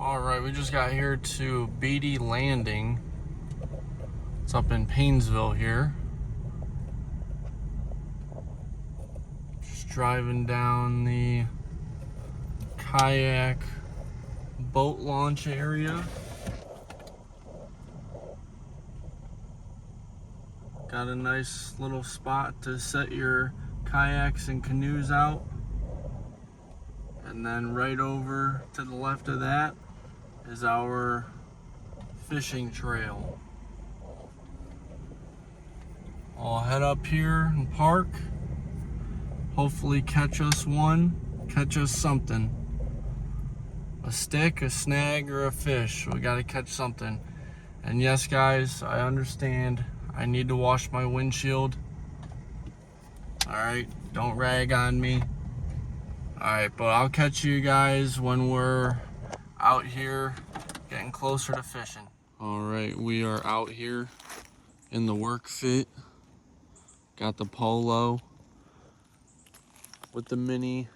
Alright, we just got here to Beatty Landing. It's up in Paynesville here. Just driving down the kayak boat launch area. Got a nice little spot to set your kayaks and canoes out. And then right over to the left of that is our fishing trail. I'll head up here and park. Hopefully catch us something. A stick, a snag, or a fish. We gotta catch something. And yes, guys, I understand. I need to wash my windshield. Alright, don't rag on me. Alright, but I'll catch you guys when we're out here getting closer to fishing. Alright, we are out here in the work fit. Got the Polo with the mini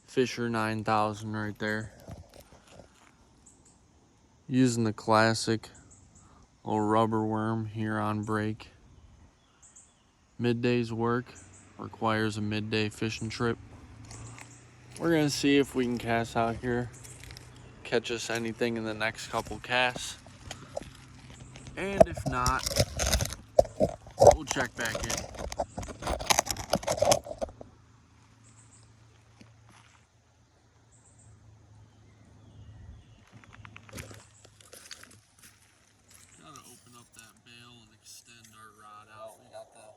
Fisher 9000 right there. Using the classic little rubber worm here on break. Midday's work requires a midday fishing trip. We're gonna see if we can cast out here, catch us anything in the next couple casts. And if not, we'll check back in. Gotta open up that bail and extend our rod out. We got the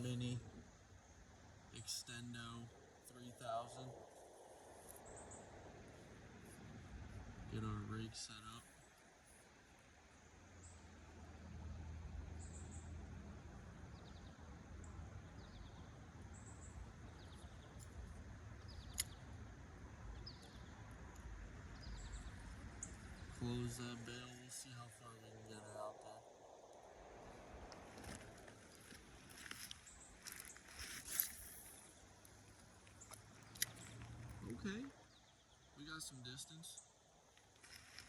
mini Extendo 3000. Get our rig set up. Close that bail. We'll see how far we can get her out there. Okay, we got some distance.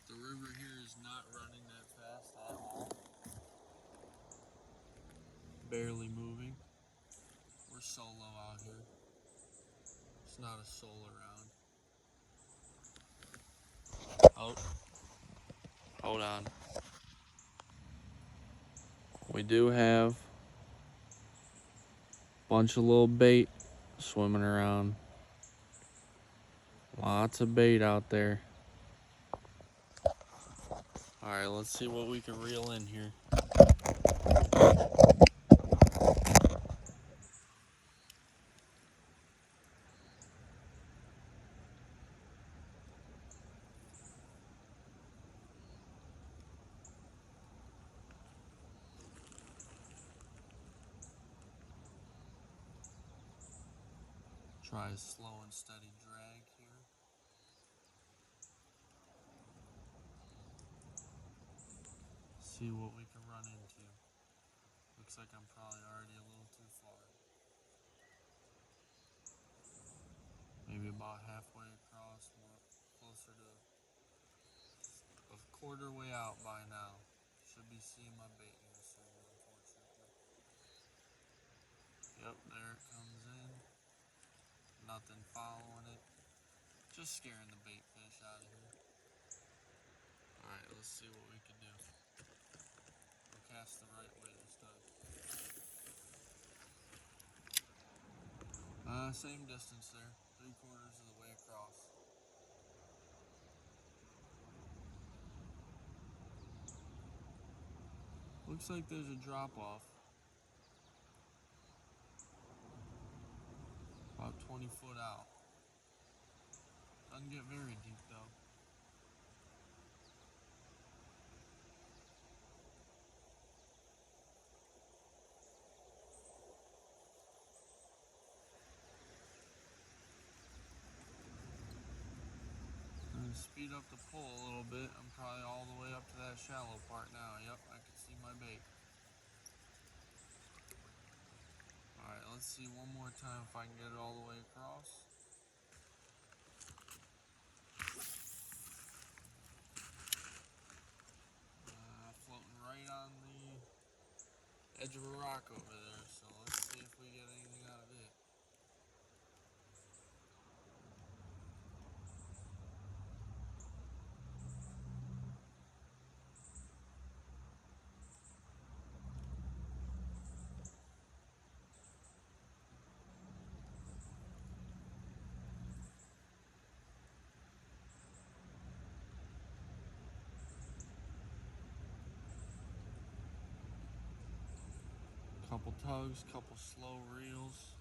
The river here is not running that fast at all. Barely moving. We're solo out here. It's not a soul around. Oh, hold on. We do have a bunch of little bait swimming around. Lots of bait out there. Alright, let's see what we can reel in here. Try a slow and steady drag here. See what we can run into. Looks like I'm probably already a little too far. Maybe about halfway across, more closer to a quarter way out by now. Should be seeing my bait here soon, unfortunately. Yep, there it comes in. Nothing following it. Just scaring the bait fish out of here. Alright, let's see what we can do. We'll cast the right way this time. Same distance there. 3/4 of the way across. Looks like there's a drop off. About 20 foot out. Doesn't get very deep though. Speed up the pull a little bit. I'm probably all the way up to that shallow part now. Yep, I can see my bait. Alright, let's see one more time if I can get it all the way across. rock over there, so let's see if we get anything out of it. Couple tugs, couple slow reels.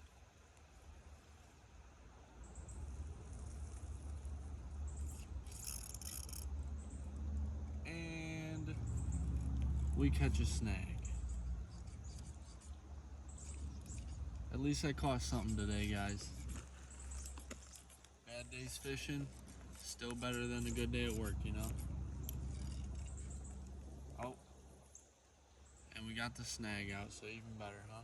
And we catch a snag. At least I caught something today, guys. Bad days fishing, still better than a good day at work, you know? Oh, and we got the snag out, so even better, huh?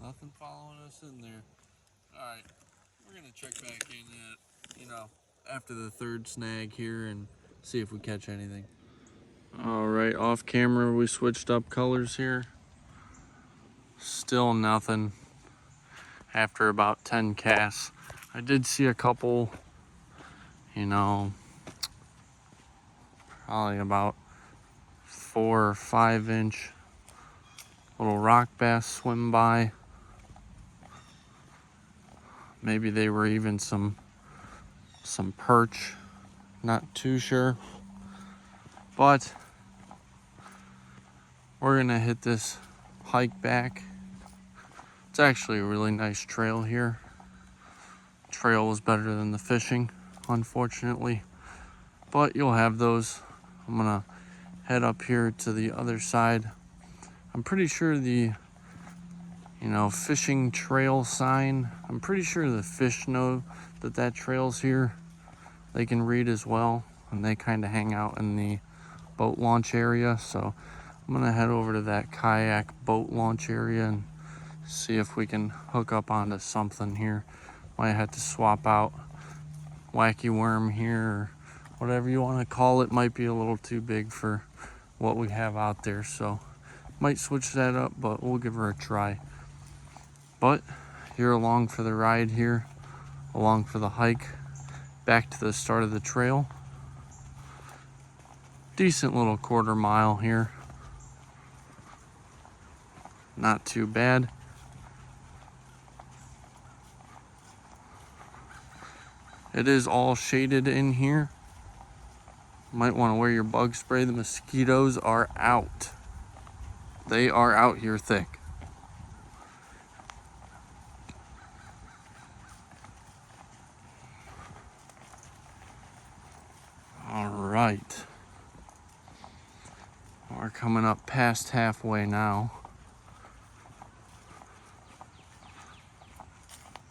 Nothing following us in there. Alright, we're gonna check back in at, after the third snag here and see if we catch anything. Alright, off camera we switched up colors here. Still nothing after about 10 casts. I did see a couple, probably about 4 or 5 inch little rock bass swim by. Maybe they were even some perch, not too sure. But we're gonna hit this hike back. It's actually a really nice trail here. Trail was better than the fishing, unfortunately. But you'll have those. I'm gonna head up here to the other side. I'm pretty sure the fishing trail sign, I'm pretty sure the fish know that trail's here. They can read as well, and they kind of hang out in the boat launch area. So I'm gonna head over to that kayak boat launch area and see if we can hook up onto something here. Might have to swap out wacky worm here, or whatever you want to call it. Might be a little too big for what we have out there, so might switch that up, but we'll give her a try. But you're along for the ride here, along for the hike back to the start of the trail. Decent little quarter mile here. Not too bad. It is all shaded in here. Might want to wear your bug spray. The mosquitoes are out. They are out here thick. All right. We're coming up past halfway now.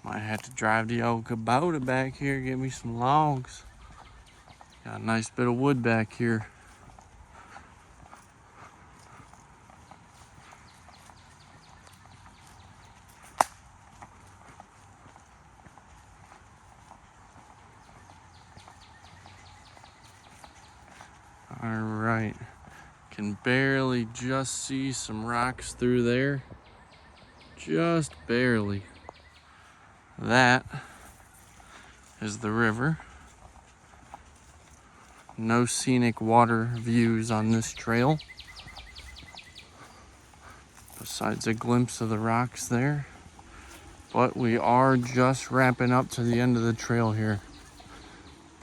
Might have to drive the old Kubota back here, get me some logs. Got a nice bit of wood back here. All right. Can barely just see some rocks through there. Just barely. That is the river. No scenic water views on this trail, besides a glimpse of the rocks there. But we are just wrapping up to the end of the trail here.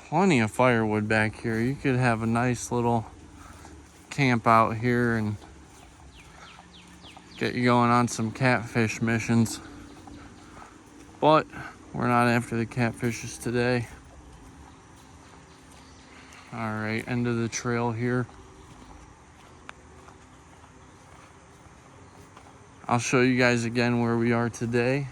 Plenty of firewood back here. You could have a nice little camp out here and get you going on some catfish missions. But we're not after the catfishes today. All right, end of the trail here. I'll show you guys again where we are today.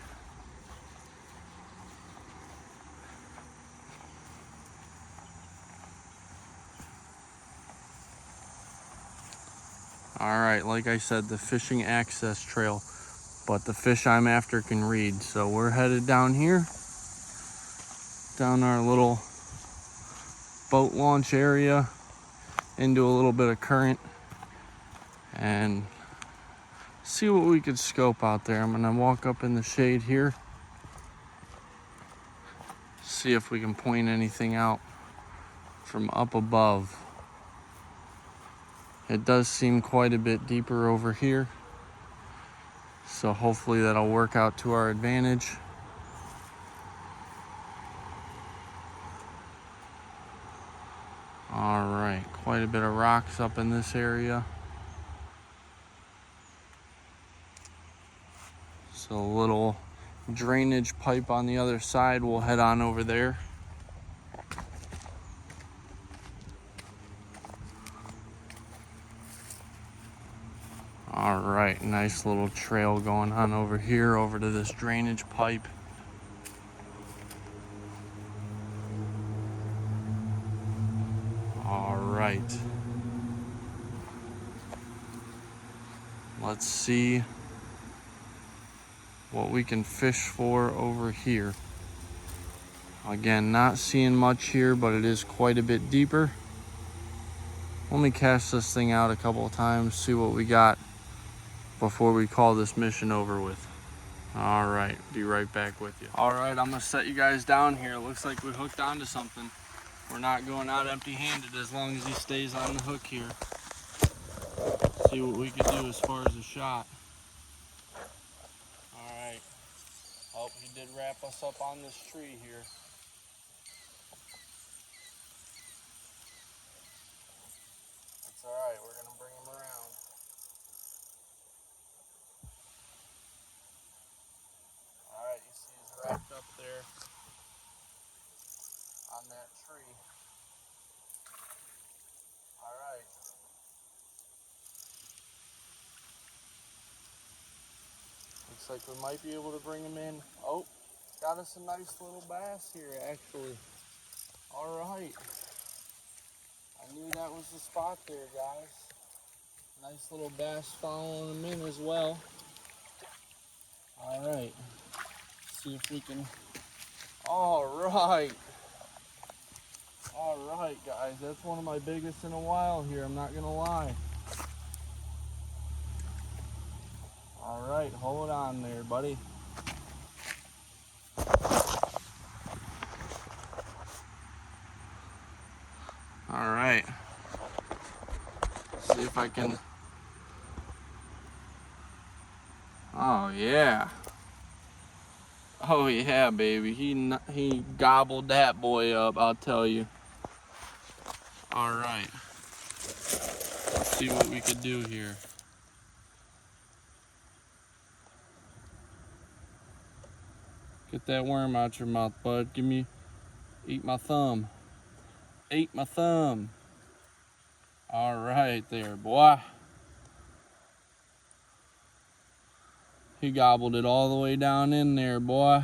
All right, like I said, the fishing access trail, but the fish I'm after can read. So we're headed down here, down our little boat launch area, into a little bit of current, and see what we could scope out there. I'm gonna walk up in the shade here, see if we can point anything out from up above. It does seem quite a bit deeper over here, so hopefully that'll work out to our advantage. All right, quite a bit of rocks up in this area. So a little drainage pipe on the other side. We'll head on over there. All right, nice little trail going on over here, over to this drainage pipe. All right. Let's see what we can fish for over here. Again, not seeing much here, but it is quite a bit deeper. Let me cast this thing out a couple of times, see what we got before we call this mission over with. All right, be right back with you. All right, I'm gonna set you guys down here. It looks like we hooked onto something. We're not going out empty-handed as long as he stays on the hook here. See what we can do as far as a shot. All right. Oh, he did wrap us up on this tree here. That's all right. We're gonna bring him around. All right, you see he's wrapped up there on that tree. All right. Looks like we might be able to bring him in. Oh, got us a nice little bass here, actually. All right. I knew that was the spot there, guys. Nice little bass following him in as well. All right. See if we can. All right. All right, guys. That's one of my biggest in a while here. I'm not gonna lie. All right, hold on there, buddy. All right. See if I can. Oh yeah. Oh yeah, baby. He gobbled that boy up, I'll tell you. All right. Let's see what we could do here. Get that worm out your mouth, bud. Eat my thumb. Eat my thumb. All right there, boy. He gobbled it all the way down in there, boy.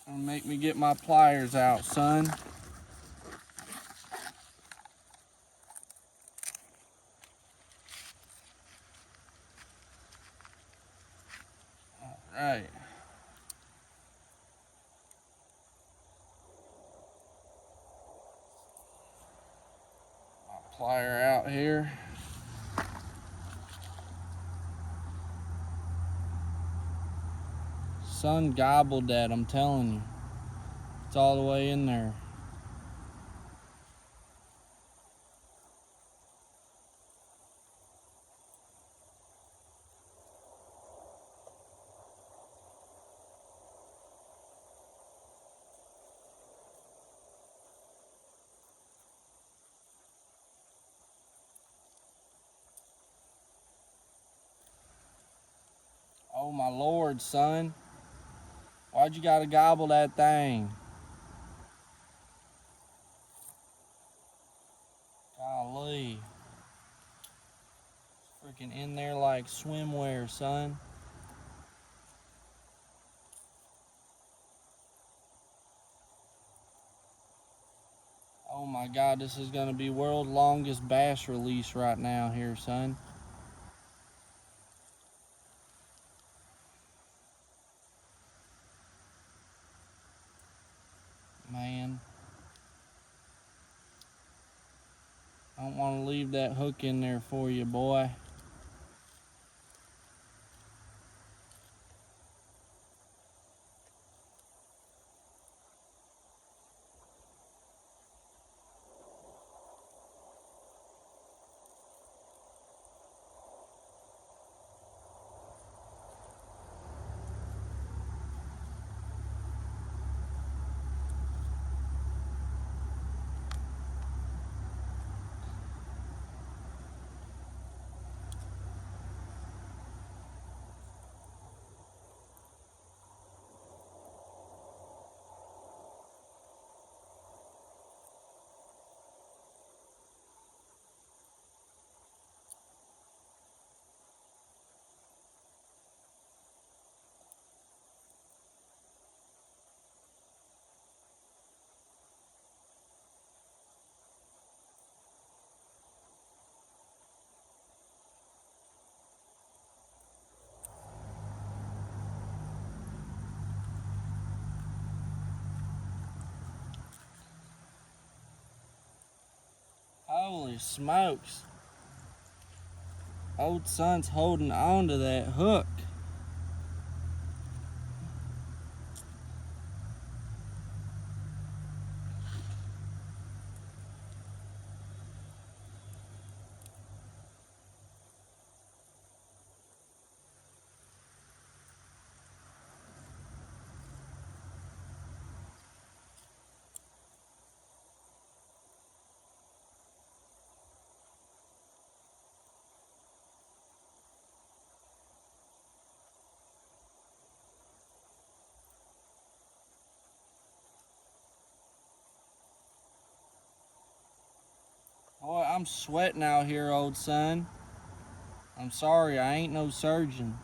Don't make me get my pliers out, son. All right. My plier out here. Son gobbled that, I'm telling you. It's all the way in there. Oh my Lord, son. Why'd you gotta gobble that thing? Golly. It's freaking in there like swimwear, son. Oh my God, this is gonna be world longest bass release right now here, son. Man. I don't want to leave that hook in there for you, boy. Holy smokes. Old son's holding on to that hook. Boy, I'm sweating out here, old son. I'm sorry, I ain't no surgeon.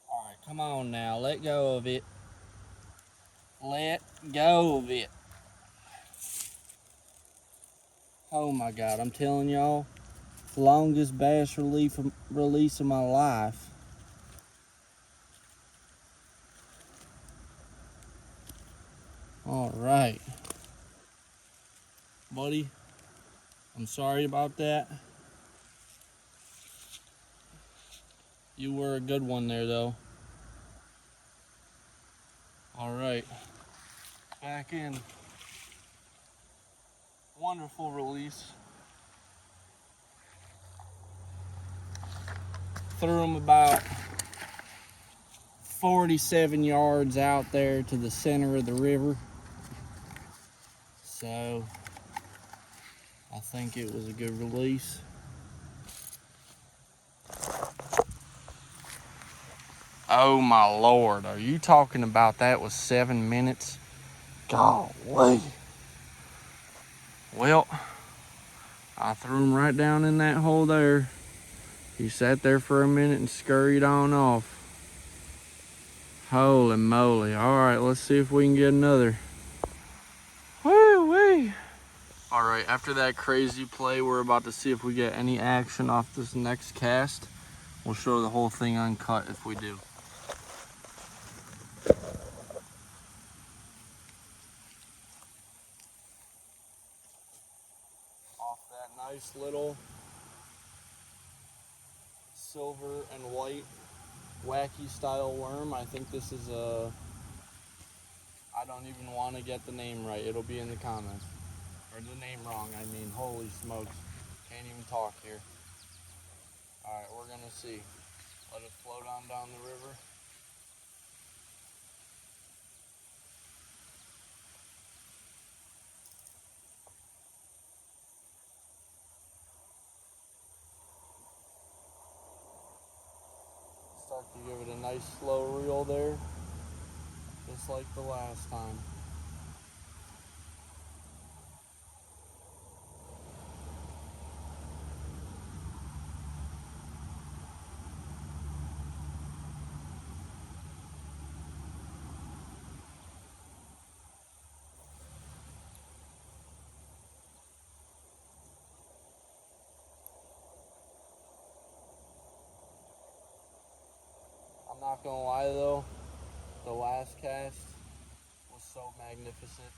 Alright, come on now, let go of it. Let go of it. Oh my God, I'm telling y'all, longest bass release of my life. All right, buddy, I'm sorry about that. You were a good one there, though. All right, back in. Wonderful release. Threw him about 47 yards out there to the center of the river. So I think it was a good release. Oh my Lord, are you talking about that was 7 minutes? Golly. Well, I threw him right down in that hole there. He sat there for a minute and scurried on off. Holy moly. All right, let's see if we can get another. Woo-wee. All All right, after that crazy play, we're about to see if we get any action off this next cast. We'll show the whole thing uncut if we do. Off that nice little silver and white wacky style worm. I think this is a, I don't even want to get the name right. It'll be in the comments. Or the name wrong, I mean, holy smokes. Can't even talk here. All right, we're gonna see. Let it float on down the river. Start to give it a nice slow reel there, just like the last time. I'm not gonna lie though, the last cast was so magnificent.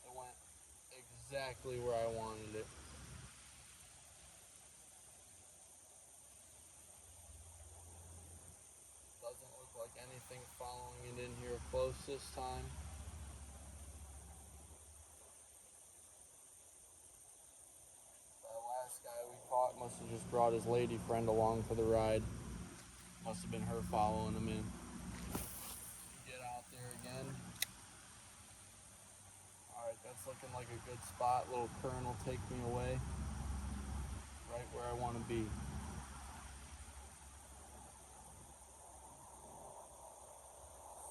It went exactly where I wanted it. Doesn't look like anything following it in here close this time. That last guy we caught must have just brought his lady friend along for the ride. Must have been her following him in. Get out there again. Alright, that's looking like a good spot. Little current will take me away. Right where I want to be.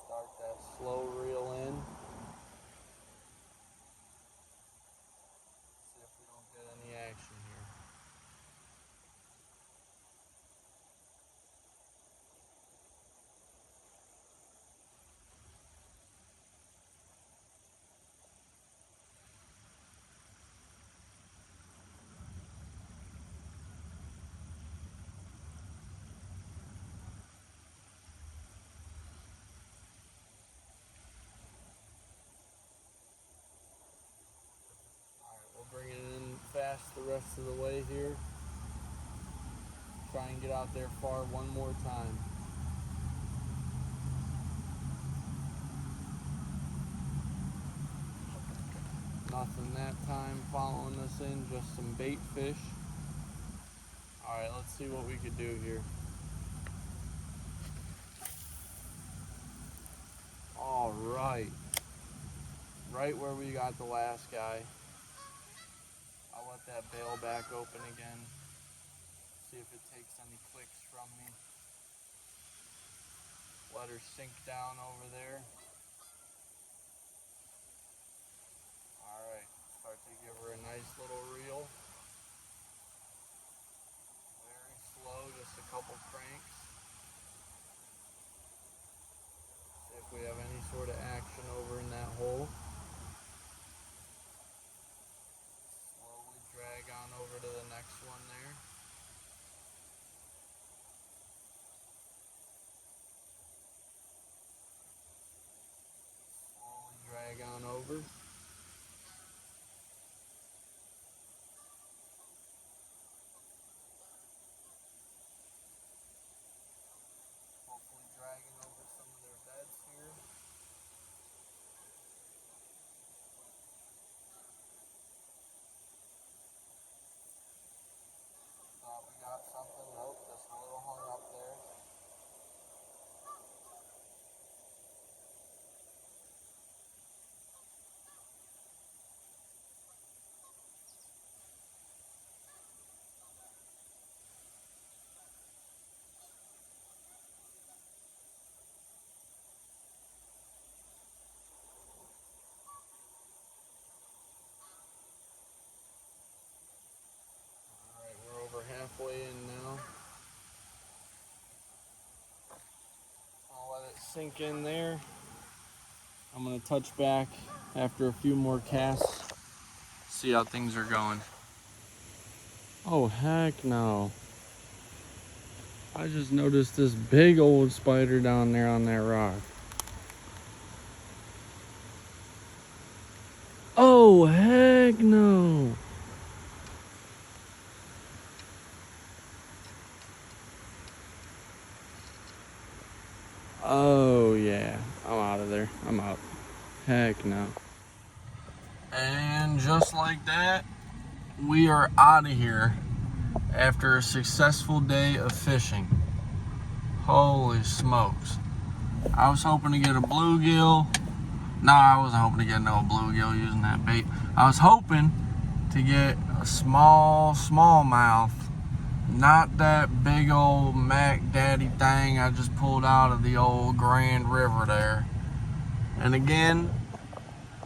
Start that slow reel in. See if we don't get any action here. Bring it in fast the rest of the way here. Try and get out there far one more time. Nothing that time following us in, just some bait fish. Alright, let's see what we could do here. Alright. Right where we got the last guy. I'll let that bail back open again. See if it takes any clicks from me. Let her sink down over there. Alright, start to give her a nice little reel. Very slow, just a couple cranks. See if we have any sort of action over in that hole. Slowly drag on over to the next one there. Slowly drag on over. Hopefully dragging over some of their beds here. Thought we got something. Nope, just a little hung up there. Alright, we're over halfway in now. I'll let it sink in there. I'm going to touch back after a few more casts see how things are going. Oh, heck no. I just noticed this big old spider down there on that rock. Oh, heck no. Oh, yeah. I'm out of there. I'm out. Heck no. And just like that, we are out of here after a successful day of fishing. Holy smokes. I was hoping to get a bluegill. No, I wasn't hoping to get no bluegill using that bait. I was hoping to get a small smallmouth. Not that big old Mac Daddy thing I just pulled out of the old Grand River there. And again,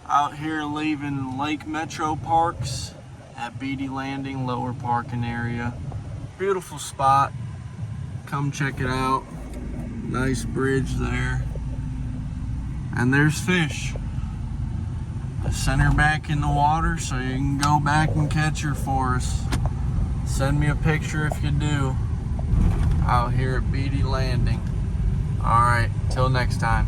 out here leaving Lake Metro Parks at Beatty Landing, lower parking area. Beautiful spot. Come check it out. Nice bridge there. And there's fish. I sent her back in the water so you can go back and catch her for us. Send me a picture if you do. Out here at Beatty Landing. Alright, till next time.